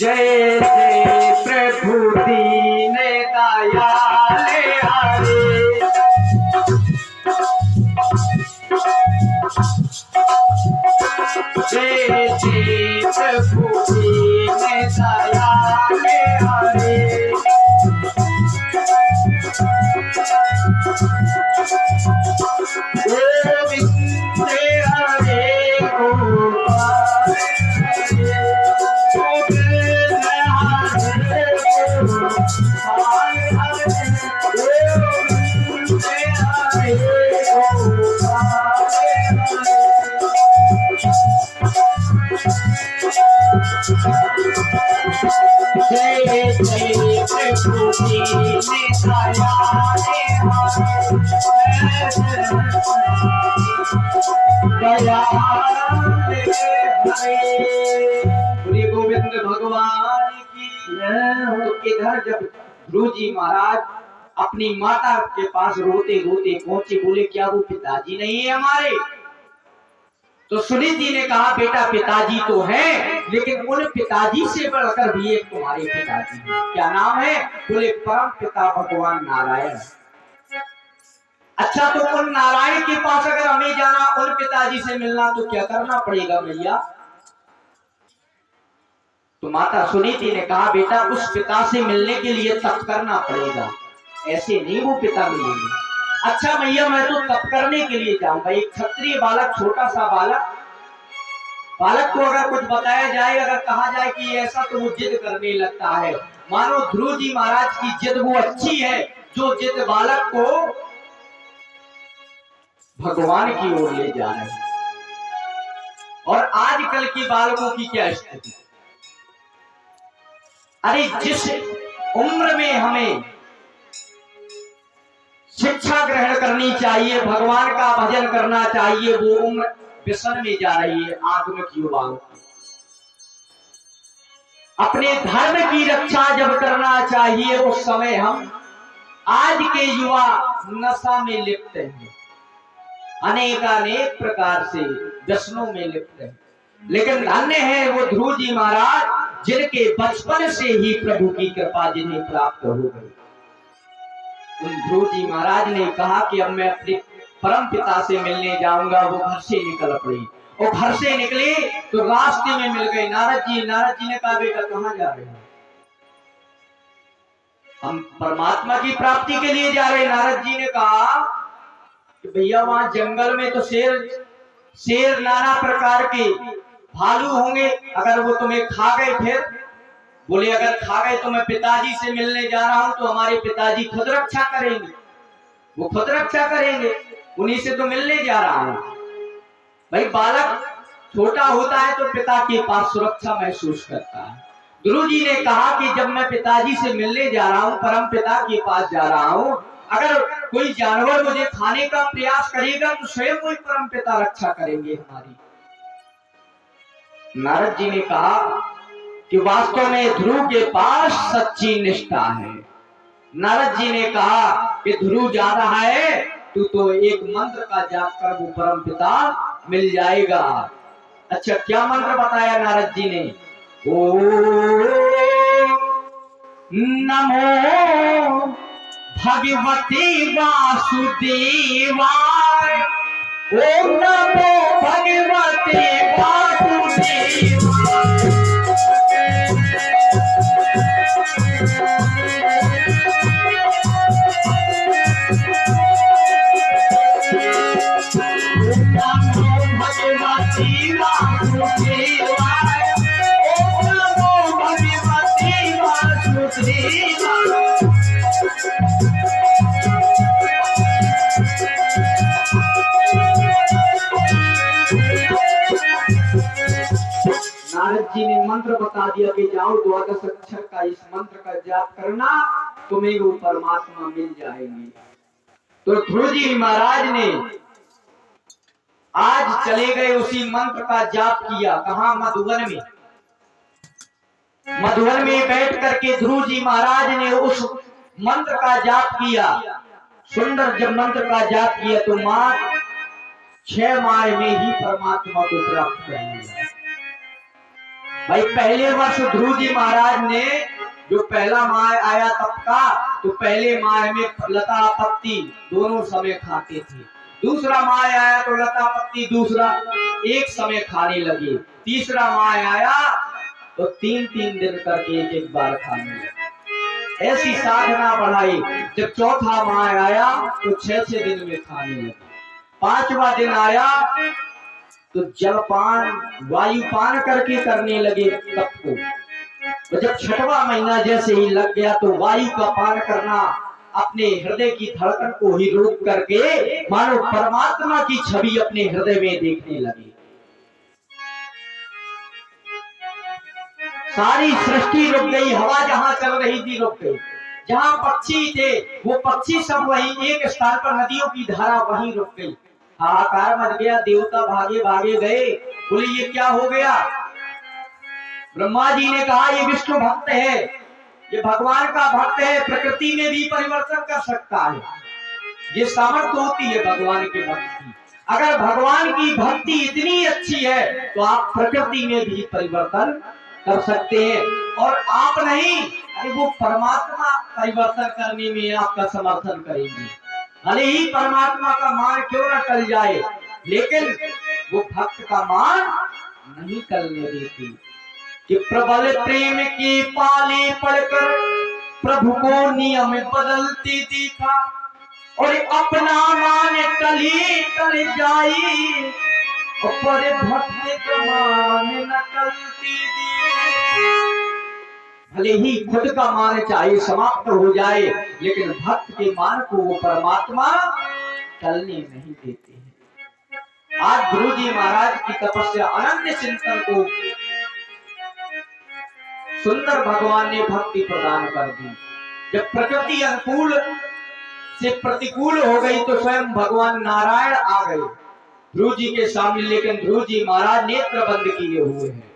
जय जय प्रभु दीन दयाल हरे। जय जय प्रभु दीन दयाल हरे। गोविंद हरे गोपाल जय जय प्रभु दीन दयाल हरे। गोविंद भगवान की। तो इधर जब ध्रुव जी महाराज अपनी माता के पास रोते रोते पहुंचे, बोले क्या वो पिताजी नहीं है हमारे? तो सुनीति जी ने कहा बेटा पिताजी तो है, लेकिन उन पिताजी से बढ़कर भी एक तुम्हारे पिताजी है। क्या नाम है? बोले परम पिता भगवान नारायण। अच्छा, तो उन नारायण के पास अगर हमें जाना, उन पिताजी से मिलना, तो क्या करना पड़ेगा भैया? तो माता सुनीति ने कहा बेटा उस पिता से मिलने के लिए तप करना पड़ेगा, ऐसे नहीं वो पिता मिलेंगे। अच्छा भैया मैं तो तप करने के लिए जाऊंगा। एक क्षत्रिय बालक, छोटा सा बालक को अगर कुछ बताया जाए, अगर कहा जाए कि ऐसा, तो वो जिद करने लगता है। मानो ध्रुव जी महाराज की जिद वो अच्छी है, जो जिद बालक को भगवान की ओर ले जा रहे हैं। और आजकल की बालकों की क्या स्थिति? अरे जिस उम्र में हमें शिक्षा ग्रहण करनी चाहिए, भगवान का भजन करना चाहिए, वो उम्र व्यसन में जा रही है आधुनिक युवाओं की। अपने धर्म की रक्षा जब करना चाहिए, उस समय हम आज के युवा नशा में लिप्त हैं, अनेक प्रकार से व्यसनों में लिप्त हैं। लेकिन धन्य है वो ध्रुव जी महाराज, जिनके बचपन से ही प्रभु की कृपा जिन्हें प्राप्त हो गई। उन ध्रुव जी महाराज ने कहा कि अब मैं अपने परम पिता से मिलने जाऊंगा। वो घर से निकल पड़े, और घर से निकले तो रास्ते में मिल गए नारद जी। नारद जी ने कहा बेटा कहाँ जा रहे हैं? हम परमात्मा की प्राप्ति के लिए जा रहे हैं। नारद जी ने कहा कि भैया वहां जंगल में तो शेर नाना प्रकार के भालू होंगे, अगर वो तुम्हें खा गए फिर? बोले अगर खा गए तो मैं पिताजी से मिलने जा रहा हूं, तो हमारे पिताजी खुद रक्षा करेंगे, वो खुद रक्षा करेंगे, उन्हीं से तो मिलने जा रहा हूं। भाई बालक छोटा होता है तो पिता के पास सुरक्षा महसूस करता है। ध्रुव जी ने कहा कि जब मैं पिताजी से मिलने जा रहा हूं, परम पिता के पास जा रहा हूं, अगर कोई जानवर मुझे खाने का प्रयास करेगा तो स्वयं कोई परम पिता रक्षा करेंगे हमारी। नारद जी ने कहा कि वास्तव में ध्रुव के पास सच्ची निष्ठा है। नारद जी ने कहा कि ध्रुव जा रहा है, तू तो एक मंत्र का जाप कर वो परम पिता मिल जाएगा। अच्छा क्या मंत्र बताया नारद जी ने? ओम नमो भगवते वासुदेवाय। ओम नमो भगवते वासुदेवाय। नारद जी ने मंत्र बता दिया कि जाओ 12 अक्षर का इस मंत्र का जाप करना, तुम्हें वो परमात्मा मिल जाएंगे। तो ध्रुव जी महाराज ने आज चले गए, उसी मंत्र का जाप किया। कहा? मधुवन में। मधुवन में बैठ करके ध्रुव जी महाराज ने उस मंत्र का जाप किया। सुंदर जब मंत्र का जाप किया तो मां 6 माह में ही परमात्मा को प्राप्त कर लिया। भाई पहले वर्ष ध्रुव जी महाराज ने जो पहला माह आया तब का, तो पहले माह में लता पत्ती दोनों समय खाते थे। दूसरा माह आया तो लता पत्ती दूसरा एक समय खाने लगे। तीसरा माह आया तो 3-3 दिन करके एक बार खाने लगे। ऐसी साधना बढ़ाई। जब चौथा माह आया तो 6-6 दिन में खाने लगे। 5वां दिन आया तो जलपान वायुपान करके करने लगे तप को। तो जब 6वां महीना जैसे ही लग गया तो वायु का पान करना, अपने हृदय की धड़कन को ही रोक करके मानो परमात्मा की छवि अपने हृदय में देखने लगे। सारी सृष्टि रुक गई, हवा जहां चल रही थी रुक गई, जहां पक्षी थे वो पक्षी सब वहीं एक स्थान पर, नदियों की धारा वहीं रुक गई। हाहाकार मच गया, देवता भागे भागे गए, बोले ये क्या हो गया। ब्रह्मा जी ने कहा ये विष्णु भक्त है, ये भगवान का भक्त है, प्रकृति में भी परिवर्तन कर सकता है, ये सामर्थ्य होती है भगवान के भक्त की। अगर भगवान की भक्ति इतनी अच्छी है तो आप प्रकृति में भी परिवर्तन कर सकते हैं। और आप नहीं, अरे वो परमात्मा परिवर्तन करने में आपका समर्थन करेंगे। भले ही परमात्मा का मान क्यों न टल जाए, लेकिन वो भक्त का मान नहीं टलने देती। कि प्रबल प्रेम के पाले पड़कर प्रभु को नियम बदलते देखा, और अपना मान टल जाई, पर भक्त का मान न टलती दी। भले ही खुद का मान चाहे समाप्त हो जाए, लेकिन भक्त के मान को वो परमात्मा टलने नहीं देते हैं। आज ध्रुव जी महाराज की तपस्या, अनन्य चिंतन को सुंदर भगवान ने भक्ति प्रदान कर दी। जब प्रकृति अनुकूल से प्रतिकूल हो गई तो स्वयं भगवान नारायण आ गए ध्रुव जी के सामने, लेकिन ध्रुव जी महाराज नेत्र बंद किए हुए हैं।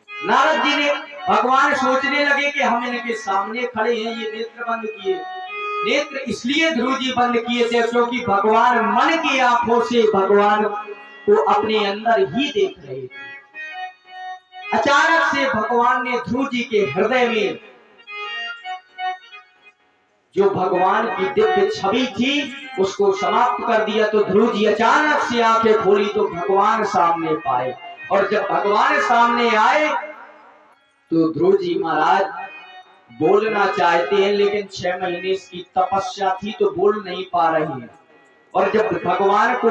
नारद जी ने, भगवान सोचने लगे कि हम इनके सामने खड़े हैं, ये नेत्र बंद किए। नेत्र इसलिए ध्रुव जी बंद किए थे क्योंकि भगवान मन की आंखों से भगवान को अपने अंदर ही देख रहे थे। अचानक से भगवान ने ध्रुव जी के हृदय में जो भगवान की दिव्य छवि थी उसको समाप्त कर दिया। तो ध्रुव जी अचानक से आंखें खोली तो भगवान सामने पाए, और जब भगवान सामने आए तो ध्रुव जी महाराज बोलना चाहते हैं, लेकिन 6 महीने की तपस्या थी तो बोल नहीं पा रहे हैं। और जब भगवान को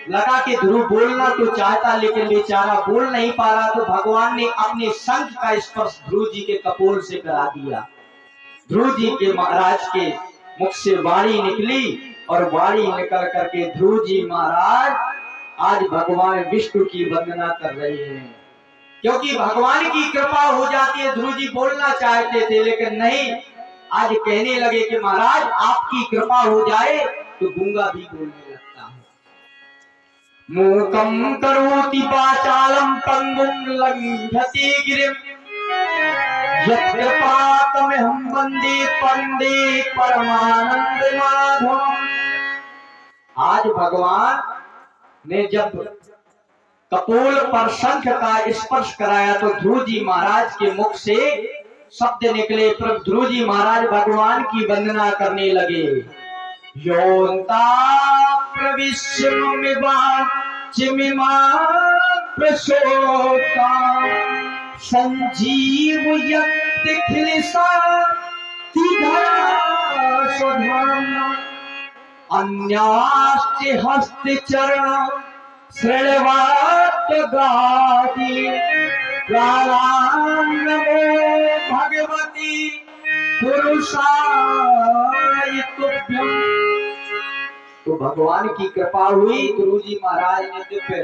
लगा कि ध्रुव बोलना तो चाहता, लेकिन बेचारा बोल नहीं पा रहा, तो भगवान ने अपने शंख का स्पर्श ध्रुव जी के कपोल से करा दिया। ध्रुव जी के महाराज के मुख से वाणी निकली, और वाणी निकल करके ध्रुव जी महाराज आज भगवान विष्णु की वंदना कर रहे हैं। क्योंकि भगवान की कृपा हो जाती है। ध्रुव जी बोलना चाहते थे लेकिन नहीं, आज कहने लगे कि महाराज आपकी कृपा हो जाए तो गूंगा भी बोलने लगता है। मूकं करोति वाचालं पंगुं लंघयते गिरिं, यत्कृपातमहं वन्दे वन्दे परमानंद माधवम्। आज भगवान ने जब कपोल पर शंख का स्पर्श कराया तो ध्रुव जी महाराज के मुख से शब्द निकले। पर ध्रुव जी महाराज भगवान की वंदना करने लगे। योन्ता प्रविश्य प्रसोता संजीव अन्याश्च हस्त चरण श्रेणवाक्य गाति नमो भगवती पुरुषाय तुभ्यं। तो भगवान की कृपा हुई। ध्रुव जी महाराज ने दिव्य,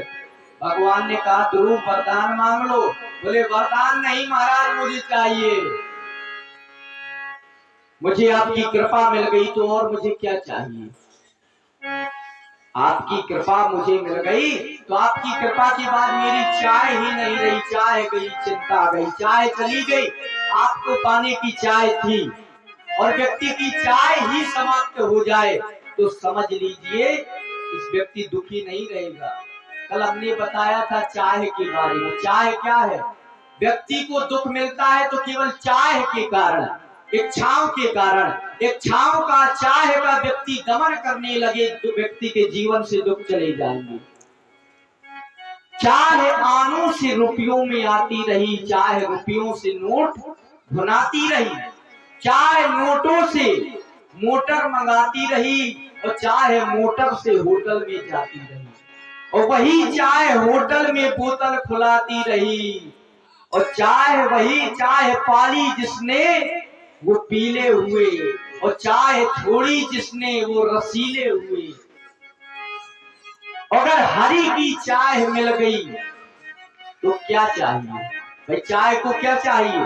भगवान ने कहा ध्रुव वरदान मांग लो। बोले वरदान नहीं महाराज, मुझे चाहिए, मुझे आपकी कृपा मिल गई तो और मुझे क्या चाहिए। आपकी कृपा मुझे मिल गई तो आपकी कृपा के बाद मेरी चाय ही नहीं रही। चाय गई, चिंता गई, चाय चली गई। आपको पाने की चाय थी और व्यक्ति की चाय ही समाप्त हो जाए तो समझ लीजिए इस व्यक्ति दुखी नहीं रहेगा। कल हमने बताया था चाय के बारे में। चाय क्या है? व्यक्ति को दुख मिलता है तो केवल चाह के कारण, इच्छाओं के कारण, इच्छाओं का, चाह का व्यक्ति दमन करने लगे तो व्यक्ति के जीवन से दुख चले जाएंगे। चाहे आनों से रुपयों में आती रही, चाहे रुपयों से नोट भुनाती रही, चाहे नोटों से मोटर मंगाती रही और चाहे मोटर से होटल में जाती रही, और वही चाहे होटल में बोतल खुलाती रही, और चाहे वही चाहे पाली जिसने वो पीले हुए, और चाहे छोड़ी जिसने वो रसीले हुए। अगर हरि की चाय मिल गई तो क्या चाहिए भाई? चाय को क्या चाहिए?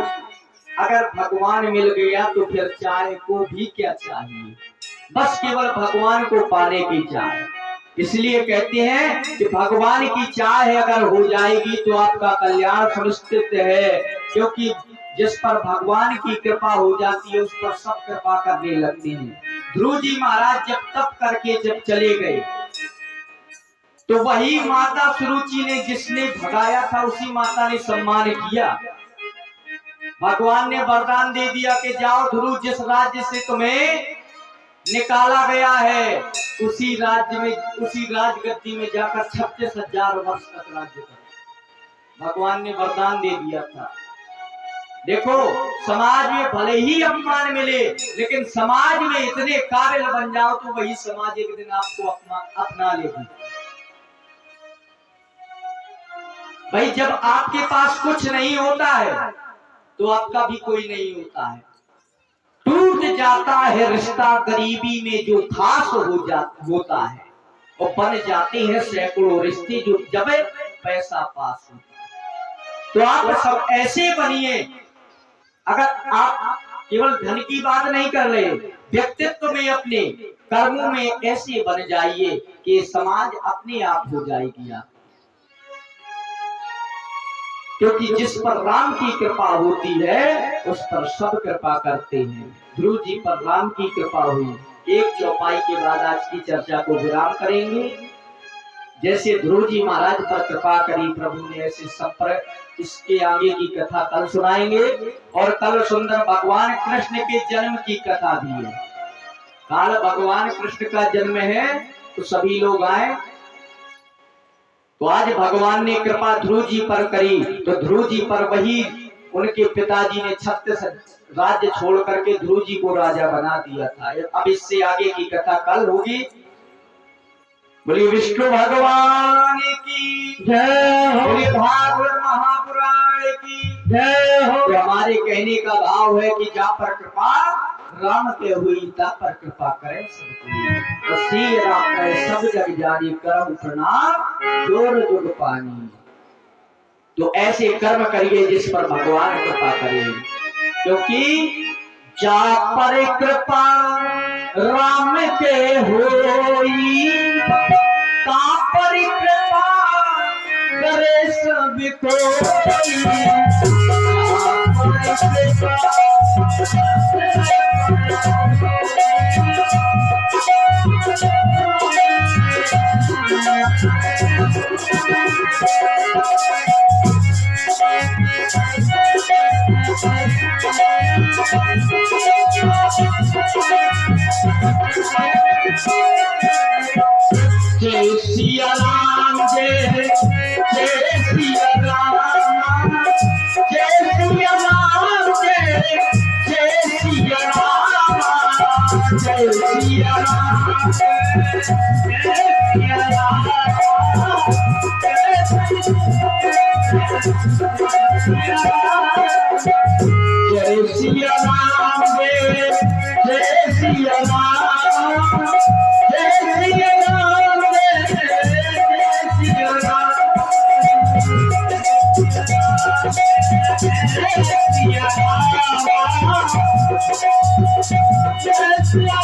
अगर भगवान मिल गया तो फिर चाय को भी क्या चाहिए? बस केवल भगवान को पाने की चाय। इसलिए कहते हैं कि भगवान की चाह अगर हो जाएगी तो आपका कल्याण सुनिश्चित है, क्योंकि जिस पर भगवान की कृपा हो जाती है उस पर सब कृपा करने लगते हैं। ध्रुव जी महाराज जब तप करके जब चले गए तो वही माता सुरुचि ने जिसने भगाया था उसी माता ने सम्मान किया। भगवान ने वरदान दे दिया कि जाओ ध्रुव, जिस राज्य से तुम्हें निकाला गया है उसी राज्य में, उसी राजगद्दी में जाकर 36,000 वर्ष तक राज्य करो। भगवान ने वरदान दे दिया था। देखो, समाज में भले ही अपमान मिले लेकिन समाज में इतने काबिल बन जाओ तो वही समाज एक दिन आपको अपना लेगी। भाई जब आपके पास कुछ नहीं होता है तो आपका भी कोई नहीं होता है। टूट जाता है रिश्ता गरीबी में जो खास होता है, और बन जाते हैं सैकड़ों रिश्ते जो जब पैसा पास होता है। तो आप सब ऐसे बनिए, अगर आप केवल धन की बात नहीं कर रहे, व्यक्तित्व में, अपने कर्मों में ऐसे बन जाइए कि समाज अपने आप हो जाएगी आप। क्योंकि जिस पर राम की कृपा होती है उस पर सब कृपा करते हैं। ध्रुव जी पर राम की कृपा हुई। एक चौपाई के बाद आज की चर्चा को विराम करेंगे। जैसे ध्रुव जी महाराज पर कृपा करी प्रभु ने, ऐसे सब पर इसके आगे की कथा कल सुनाएंगे। और कल सुंदर भगवान कृष्ण के जन्म की कथा भी है। कल भगवान कृष्ण का जन्म है तो सभी लोग आए। तो आज भगवान ने कृपा ध्रुव जी पर करी तो ध्रुव जी पर वही उनके पिताजी ने 36 राज्य छोड़ करके ध्रुव जी को राजा बना दिया था। अब इससे आगे की कथा कल होगी। बोलिए विष्णु भगवान की जय हो, बोलिए भागवत महापुराण की जय हो। तो हमारे कहने का भाव है कि जा पर कृपा राम के हुई ता पर कृपा करें सबको। तो श्री राम सब जग जानी करम प्रणाम जोर जुग पानी। तो ऐसे कर्म करिए जिस पर भगवान कृपा करे, क्योंकि जा पर कृपा राम के होई ता पर कृपा करे सब कोई। जय सिया राम, जय जय सिया राम, जय सिया राम, जय जय सिया राम, जय सिया राम, जय सिया राम, जय सिया राम, जय जय सिया राम, जय सिया राम, जय सिया राम।